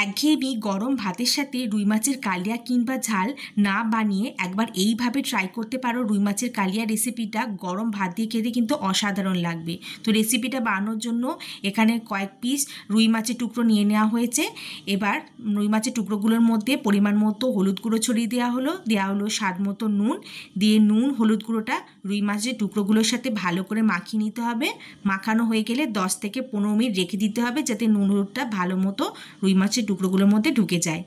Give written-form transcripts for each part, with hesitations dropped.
একঘেয়েমি গরম ভাতের সাথে রুই মাছের কালিয়া কিংবা ঝাল না বানিয়ে একবার এইভাবে ট্রাই করতে পারো। রুই মাছের কালিয়া রেসিপিটা গরম ভাত দিয়ে খেতে কিন্তু অসাধারণ লাগবে। তো রেসিপিটা বানানোর জন্য এখানে কয়েক পিস রুই মাছের টুকরো নিয়ে নেওয়া হয়েছে। এবার রুই মাছের টুকরোগুলোর মধ্যে পরিমাণ মতো হলুদ গুঁড়ো ছড়িয়ে দেওয়া হলো স্বাদ মতো নুন দিয়ে নুন হলুদ গুঁড়োটা রুই মাছের টুকরোগুলোর সাথে ভালো করে মাখিয়ে নিতে হবে। মাখানো হয়ে গেলে 10 থেকে 15 মিনিট রেখে দিতে হবে যাতে নুন হলুদটা ভালো মতো রুই মাছের টুকরোগুলোর মধ্যে ঢুকে যায়।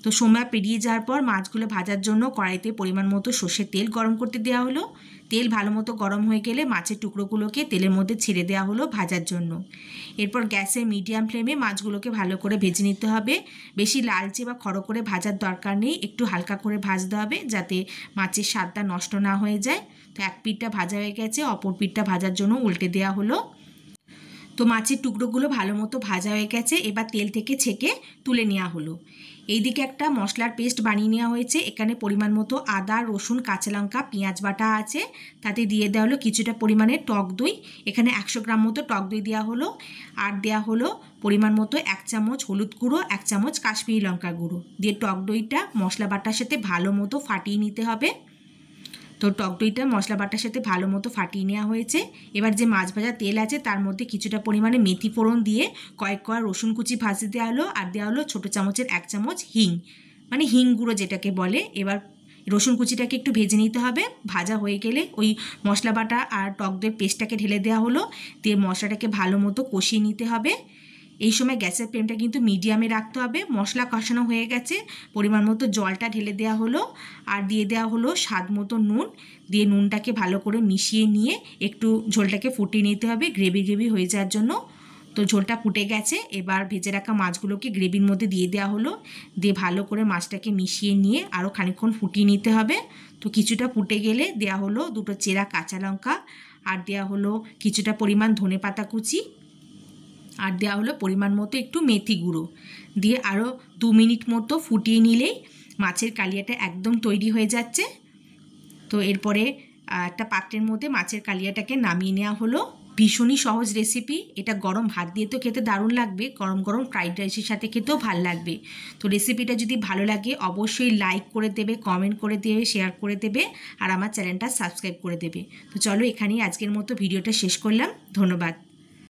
তো সময় পেরিয়ে যাওয়ার পর মাছগুলো ভাজার জন্য কড়াইতে পরিমাণ মতো সর্ষের তেল গরম করতে দেওয়া হলো। তেল ভালো মতো গরম হয়ে গেলে মাছের টুকরোগুলোকে তেলের মধ্যে ছেড়ে দেওয়া হলো ভাজার জন্য। এরপর গ্যাসের মিডিয়াম ফ্লেমে মাছগুলোকে ভালো করে ভেজে নিতে হবে। বেশি লালচে বা খড়ো করে ভাজার দরকার নেই, একটু হালকা করে ভাজতে হবে যাতে মাছের স্বাদটা নষ্ট না হয়ে যায়। তো এক পিঠটা ভাজা হয়ে গেছে, অপর পিঠটা ভাজার জন্য উল্টে দেওয়া হলো। তো মাছের টুকরোগুলো ভালো মতো ভাজা হয়ে গেছে, এবার তেল থেকে ছেঁকে তুলে নেওয়া হলো। এইদিকে একটা মশলার পেস্ট বানিয়ে নেওয়া হয়েছে। এখানে পরিমাণ মতো আদা, রসুন, কাঁচা লঙ্কা, পেঁয়াজ বাটা আছে। তাতে দিয়ে দেওয়া হলো কিছুটা পরিমাণে টক দই। এখানে 100 গ্রাম মতো টক দই দেওয়া হলো। আর দেওয়া হলো পরিমাণ মতো 1 চামচ হলুদ গুঁড়ো, 1 চামচ কাশ্মীরি লঙ্কা গুঁড়ো দিয়ে টক দইটা মশলা বাটার সাথে ভালো মতো ফাটিয়ে নিতে হবে। তো টক দইটা মশলা বাটার সাথে ভালো মতো ফাটিয়ে নেওয়া হয়েছে। এবার যে মাছ ভাজা তেল আছে তার মধ্যে কিছুটা পরিমাণে মেথি ফোড়ন দিয়ে কয়েক কোয়া রসুন কুচি ভাজতে দেওয়া হলো। আর দেওয়া হলো ছোটো চামচের 1 চামচ হিং, মানে হিং গুঁড়ো যেটাকে বলে। এবার রসুন কুচিটাকে একটু ভেজে নিতে হবে। ভাজা হয়ে গেলে ওই মশলা বাটা আর টক দইয়ের পেস্টটাকে ঢেলে দেওয়া হলো, দিয়ে মশলাটাকে ভালো মতো কষিয়ে নিতে হবে। এই সময় গ্যাসের ফ্লেমটা কিন্তু মিডিয়ামে রাখতে হবে। মশলা কষানো হয়ে গেছে, পরিমাণ মতো জলটা ঢেলে দেওয়া হলো আর দিয়ে দেওয়া হলো স্বাদ মতো নুন। দিয়ে নুনটাকে ভালো করে মিশিয়ে নিয়ে একটু ঝোলটাকে ফুটিয়ে নিতে হবে গ্রেভি গ্রেভি হয়ে যাওয়ার জন্য। তো ঝোলটা ফুটে গেছে, এবার ভেজে রাখা মাছগুলোকে গ্রেভির মধ্যে দিয়ে দেওয়া হলো। দিয়ে ভালো করে মাছটাকে মিশিয়ে নিয়ে আরও খানিকক্ষণ ফুটিয়ে নিতে হবে। তো কিছুটা ফুটে গেলে দেওয়া হলো 2টো চেরা কাঁচা লঙ্কা, আর দেওয়া হলো কিছুটা পরিমাণ ধনেপাতা কুচি, আর দেওয়া হলো পরিমাণ মতো একটু মেথি গুঁড়ো। দিয়ে আরও 2 মিনিট মতো ফুটিয়ে নিলেই মাছের কালিয়াটা একদম তৈরি হয়ে যাচ্ছে। তো এরপরে একটা পাত্রের মধ্যে মাছের কালিয়াটাকে নামিয়ে নেওয়া হলো। ভীষণই সহজ রেসিপি, এটা গরম ভাত দিয়ে তো খেতে দারুণ লাগবে, গরম গরম ফ্রাইড রাইসের সাথে খেতেও ভালো লাগবে। তো রেসিপিটা যদি ভালো লাগে অবশ্যই লাইক করে দেবে, কমেন্ট করে দেবে, শেয়ার করে দেবে আর আমার চ্যানেলটা সাবস্ক্রাইব করে দেবে। তো চলো এখানেই আজকের মতো ভিডিওটা শেষ করলাম। ধন্যবাদ।